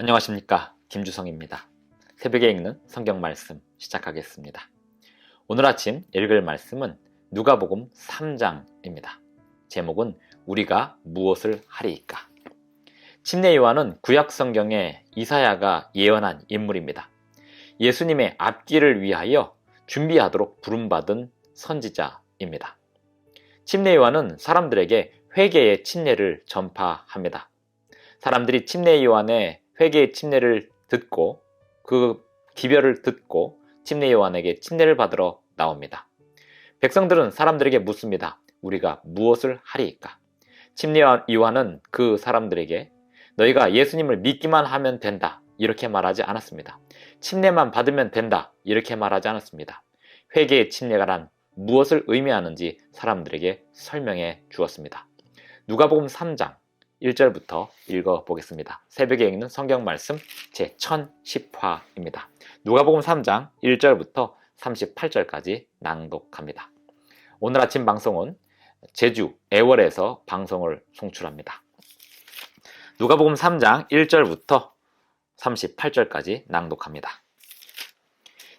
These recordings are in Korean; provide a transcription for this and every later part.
안녕하십니까, 김주성입니다. 새벽에 읽는 성경 말씀 시작하겠습니다. 오늘 아침 읽을 말씀은 누가복음 3장입니다. 제목은 우리가 무엇을 하리이까. 침례 요한은 구약 성경에 이사야가 예언한 인물입니다. 예수님의 앞길을 위하여 준비하도록 부름받은 선지자입니다. 침례 요한은 사람들에게 회개의 침례를 전파합니다. 사람들이 침례 요한의 회개의 침례를 듣고 그 기별을 듣고 침례 요한에게 침례를 받으러 나옵니다. 백성들은 사람들에게 묻습니다. 우리가 무엇을 하리이까? 침례 요한은 그 사람들에게 너희가 예수님을 믿기만 하면 된다 이렇게 말하지 않았습니다. 침례만 받으면 된다 이렇게 말하지 않았습니다. 회개의 침례가 무엇을 의미하는지 사람들에게 설명해 주었습니다. 누가복음 3장 1절부터 읽어보겠습니다. 새벽에 읽는 성경 말씀 제1010화입니다. 누가복음 3장 1절부터 38절까지 낭독합니다. 오늘 아침 방송은 제주 애월에서 방송을 송출합니다. 누가복음 3장 1절부터 38절까지 낭독합니다.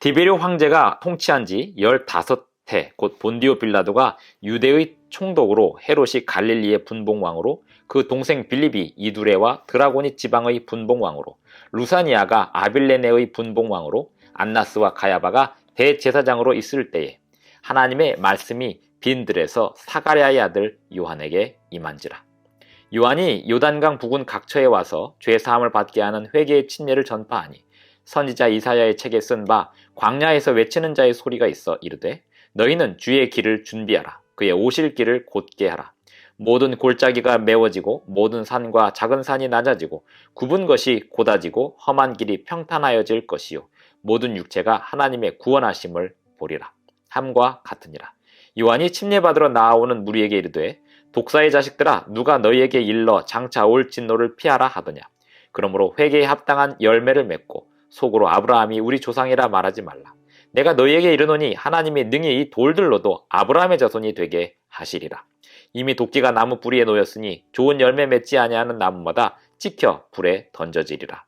디베리오 황제가 통치한 지 15해 곧 본디오 빌라도가 유대의 총독으로 헤롯이 갈릴리의 분봉왕으로 그 동생 빌립이 이두레와 드라고니 지방의 분봉왕으로 루사니아가 아빌레네의 분봉왕으로 안나스와 가야바가 대제사장으로 있을 때에 하나님의 말씀이 빈들에서 사가랴의 아들 요한에게 임한지라. 요한이 요단강 부근 각처에 와서 죄사함을 받게 하는 회개의 침례를 전파하니 선지자 이사야의 책에 쓴 바 광야에서 외치는 자의 소리가 있어 이르되 너희는 주의 길을 준비하라. 그의 오실 길을 곧게 하라. 모든 골짜기가 메워지고 모든 산과 작은 산이 낮아지고 굽은 것이 곧아지고 험한 길이 평탄하여질 것이요 모든 육체가 하나님의 구원하심을 보리라. 함과 같으니라. 요한이 침례받으러 나아오는 무리에게 이르되 독사의 자식들아 누가 너희에게 일러 장차 올 진노를 피하라 하더냐. 그러므로 회개에 합당한 열매를 맺고 속으로 아브라함이 우리 조상이라 말하지 말라. 내가 너희에게 이르노니 하나님이 능히 이 돌들로도 아브라함의 자손이 되게 하시리라. 이미 도끼가 나무 뿌리에 놓였으니 좋은 열매 맺지 아니하는 나무마다 찍혀 불에 던져지리라.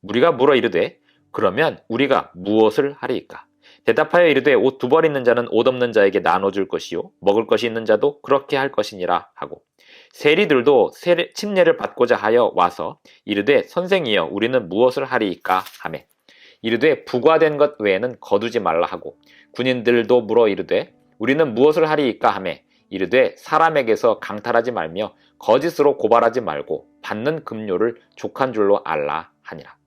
무리가 물어 이르되 그러면 우리가 무엇을 하리이까? 대답하여 이르되 옷 2벌 있는 자는 옷 없는 자에게 나눠줄 것이요 먹을 것이 있는 자도 그렇게 할 것이니라 하고 세리들도 침례를 받고자 하여 와서 이르되 선생이여 우리는 무엇을 하리이까 하매 이르되 부과된 것 외에는 거두지 말라 하고 군인들도 물어 이르되 우리는 무엇을 하리이까 하매 이르되 사람에게서 강탈하지 말며 거짓으로 고발하지 말고 받는 급료를 족한 줄로 알라 하니라.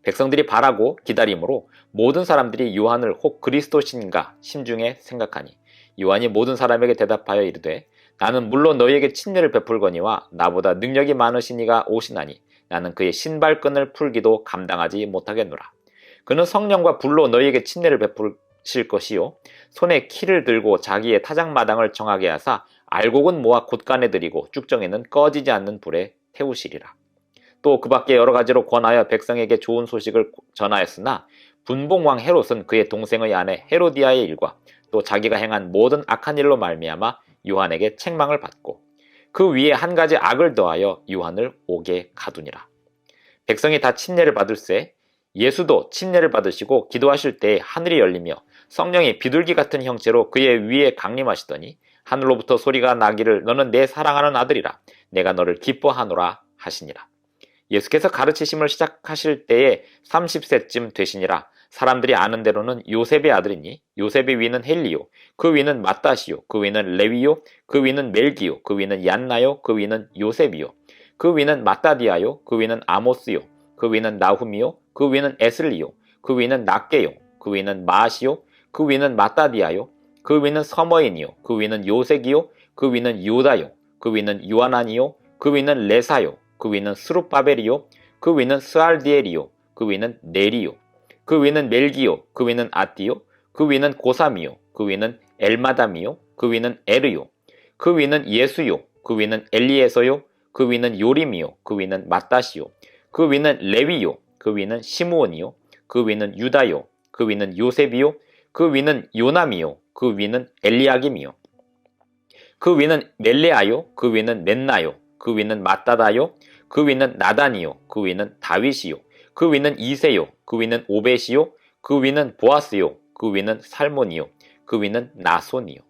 백성들이 바라고 기다림으로 모든 사람들이 요한을 혹 그리스도신가 심중에 생각하니 요한이 모든 사람에게 대답하여 이르되 나는 물론 너희에게 침례를 베풀거니와 나보다 능력이 많으신 이가 오시나니 나는 그의 신발끈을 풀기도 감당하지 못하겠노라. 그는 성령과 불로 너희에게 침례를 베푸실 것이요 손에 키를 들고 자기의 타작마당을 정하게 하사 알곡은 모아 곳간에 들이고 쭉정이는 꺼지지 않는 불에 태우시리라. 또 그 밖에 여러 가지로 권하여 백성에게 좋은 소식을 전하였으나 분봉왕 헤롯은 그의 동생의 아내 헤로디아의 일과 또 자기가 행한 모든 악한 일로 말미암아 요한에게 책망을 받고 그 위에 한 가지 악을 더하여 요한을 옥에 가두니라. 백성이 다 침례를 받을새 예수도 침례를 받으시고 기도하실 때에 하늘이 열리며 성령이 비둘기 같은 형체로 그의 위에 강림하시더니 하늘로부터 소리가 나기를 너는 내 사랑하는 아들이라 내가 너를 기뻐하노라 하시니라. 예수께서 가르치심을 시작하실 때에 30세쯤 되시니라. 사람들이 아는 대로는 요셉의 아들이니 요셉의 위는 헬리요 그 위는 마따시요 그 위는 레위요 그 위는 멜기요 그 위는 얀나요 그 위는 요셉이요 그 위는 마따디아요 그 위는 아모스요 그 위는 나훔이요 그 위는 에슬리요 그 위는 낫게요 그 위는 마시요 그 위는 마따디아요 그 위는 서머인이요 그 위는 요색이요 그 위는 요다요 그 위는 요하나니요 그 위는 레사요 그 위는 스룹바벨이요 그 위는 스알디엘이요 그 위는 네리요 그 위는 멜기요 그 위는 아띠요 그 위는 고삼이요 그 위는 엘마담이요 그 위는 에르요 그 위는 예수요 그 위는 엘리에서요 그 위는 요림이요 그 위는 마따시요 그 위는 레위요 그 위는 시므온이요 그 위는 유다요 그 위는 요셉이요 그 위는 요남이요 그 위는 엘리야김이요 그 위는 멜레아요 그 위는 멘나요 그 위는 마따다요 그 위는 나단이요, 그 위는 다윗이요, 그 위는 이세요, 그 위는 오벳이요, 그 위는 보아스요, 그 위는 살몬이요, 그 위는 나손이요,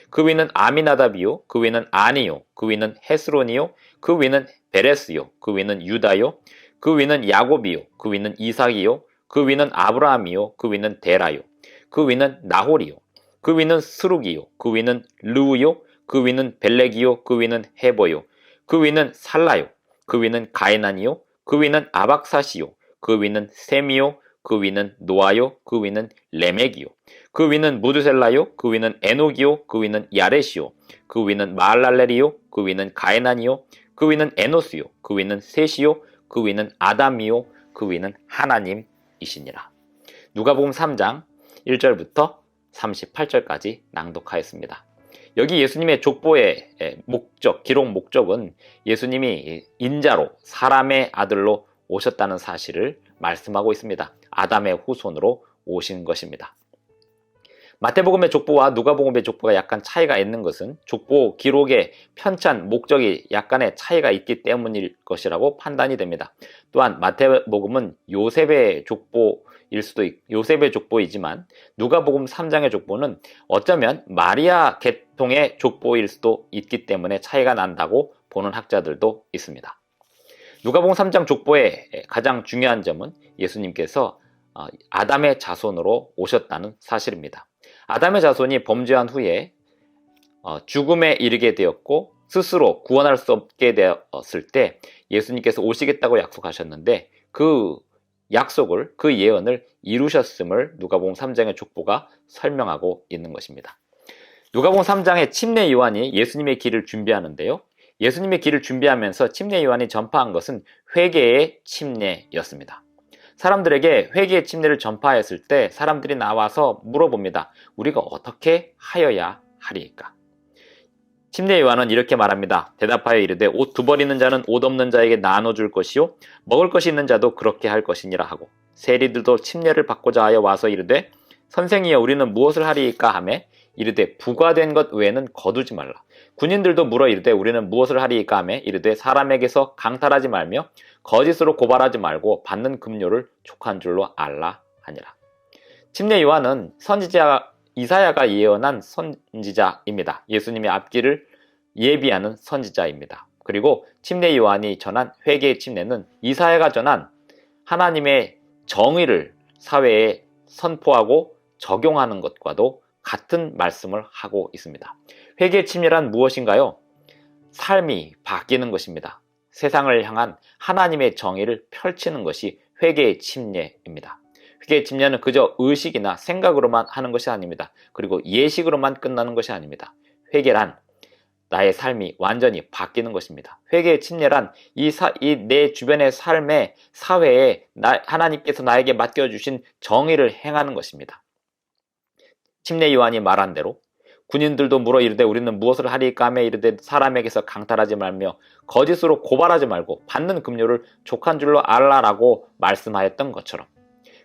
그 위는 아미나답이요, 그 위는 아니요, 그 위는 헤스론이요, 그 위는 베레스요, 그 위는 유다요, 그 위는 야곱이요, 그 위는 이삭이요, 그 위는 아브라함이요, 그 위는 데라요, 그 위는 나홀이요, 그 위는 스룩이요, 그 위는 르우요, 그 위는 벨렉이요, 그 위는 헤보요, 그 위는 살라요, 그 위는 가이난이요, 그 위는 아박사시요, 그 위는 셈이요, 그 위는 노아요, 그 위는 레멕이요, 그 위는 무드셀라요, 그 위는 에녹이요, 그 위는 야렛이요, 그 위는 마할랄렐이요, 그 위는 가이난이요, 그 위는 에노스요, 그 위는 셋이요, 그 위는 아담이요, 그 위는 하나님이시니라. 누가복음 3장 1절부터 38절까지 낭독하였습니다. 여기 예수님의 족보의 목적, 기록 목적은 예수님이 인자로 사람의 아들로 오셨다는 사실을 말씀하고 있습니다. 아담의 후손으로 오신 것입니다. 마태복음의 족보와 누가복음의 족보가 약간 차이가 있는 것은 족보 기록의 편찬 목적이 약간의 차이가 있기 때문일 것이라고 판단이 됩니다. 또한 마태복음은 요셉의 족보이지만 누가복음 3장의 족보는 어쩌면 마리아 계통의 족보일 수도 있기 때문에 차이가 난다고 보는 학자들도 있습니다. 누가복음 3장 족보의 가장 중요한 점은 예수님께서 아담의 자손으로 오셨다는 사실입니다. 아담의 자손이 범죄한 후에 죽음에 이르게 되었고 스스로 구원할 수 없게 되었을 때 예수님께서 오시겠다고 약속하셨는데 그 약속을, 그 예언을 이루셨음을 누가복음 3장의 족보가 설명하고 있는 것입니다. 누가복음 3장의 침례 요한이 예수님의 길을 준비하는데요. 예수님의 길을 준비하면서 침례 요한이 전파한 것은 회개의 침례였습니다. 사람들에게 회개의 침례를 전파했을 때 사람들이 나와서 물어봅니다. 우리가 어떻게 하여야 하리이까? 침례 요한은 이렇게 말합니다. 대답하여 이르되 옷 두 벌 있는 자는 옷 없는 자에게 나눠줄 것이요 먹을 것이 있는 자도 그렇게 할 것이니라 하고 세리들도 침례를 받고자 하여 와서 이르되 선생이여 우리는 무엇을 하리이까 하매 이르되 부과된 것 외에는 거두지 말라. 군인들도 물어 이르되 우리는 무엇을 하리이까 하매 이르되 사람에게서 강탈하지 말며 거짓으로 고발하지 말고 받는 급료를 족한 줄로 알라 하니라. 침례 요한은 선지자 이사야가 예언한 선지자입니다. 예수님의 앞길을 예비하는 선지자입니다. 그리고 침례 요한이 전한 회개의 침례는 이사야가 전한 하나님의 정의를 사회에 선포하고 적용하는 것과도 같은 말씀을 하고 있습니다. 회개의 침례란 무엇인가요? 삶이 바뀌는 것입니다. 세상을 향한 하나님의 정의를 펼치는 것이 회개의 침례입니다. 회개의 침례는 그저 의식이나 생각으로만 하는 것이 아닙니다. 그리고 예식으로만 끝나는 것이 아닙니다. 회개란 나의 삶이 완전히 바뀌는 것입니다. 회개의 침례란 내 주변의 삶의 사회에 하나님께서 나에게 맡겨주신 정의를 행하는 것입니다. 침례 요한이 말한 대로 군인들도 물어 이르되 우리는 무엇을 하리이까 하며 이르되 사람에게서 강탈하지 말며 거짓으로 고발하지 말고 받는 급료를 족한 줄로 알라라고 말씀하였던 것처럼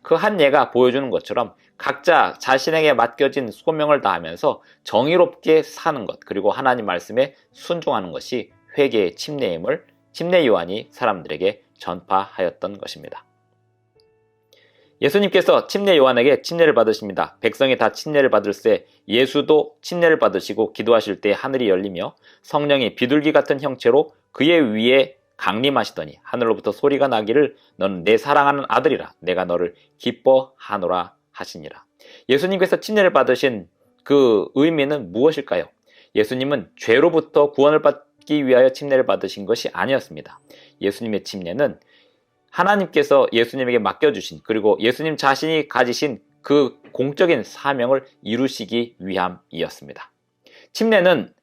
그 한 예가 보여주는 것처럼 각자 자신에게 맡겨진 소명을 다하면서 정의롭게 사는 것 그리고 하나님 말씀에 순종하는 것이 회개의 침례임을 침례 요한이 사람들에게 전파하였던 것입니다. 예수님께서 침례 요한에게 침례를 받으십니다. 백성이 다 침례를 받을새 예수도 침례를 받으시고 기도하실 때 하늘이 열리며 성령이 비둘기 같은 형체로 그의 위에 강림하시더니 하늘로부터 소리가 나기를 너는 내 사랑하는 아들이라 내가 너를 기뻐하노라 하시니라. 예수님께서 침례를 받으신 그 의미는 무엇일까요? 예수님은 죄로부터 구원을 받기 위하여 침례를 받으신 것이 아니었습니다. 예수님의 침례는 하나님께서 예수님에게 맡겨주신 그리고 예수님 자신이 가지신 그 공적인 사명을 이루시기 위함이었습니다.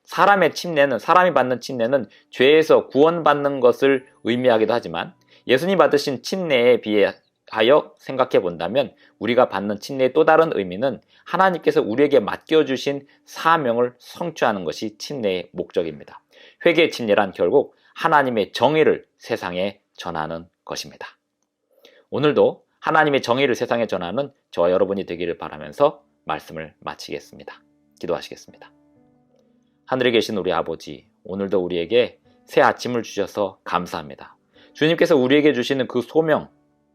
사람이 받는 침례는 죄에서 구원받는 것을 의미하기도 하지만 예수님 받으신 침례에 비하여 생각해 본다면 우리가 받는 침례의 또 다른 의미는 하나님께서 우리에게 맡겨주신 사명을 성취하는 것이 침례의 목적입니다. 회개의 침례란 결국 하나님의 정의를 세상에 전하는 것입니다. 오늘도 하나님의 정의를 세상에 전하는 저와 여러분이 되기를 바라면서 말씀을 마치겠습니다. 기도하시겠습니다. 하늘에 계신 우리 아버지, 오늘도 우리에게 새 아침을 주셔서 감사합니다. 주님께서 우리에게 주시는 그 소명,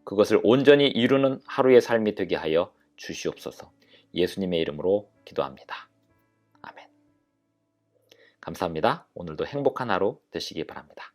그것을 온전히 이루는 하루의 삶이 되게 하여 주시옵소서. 예수님의 이름으로 기도합니다. 아멘. 감사합니다. 오늘도 행복한 하루 되시기 바랍니다.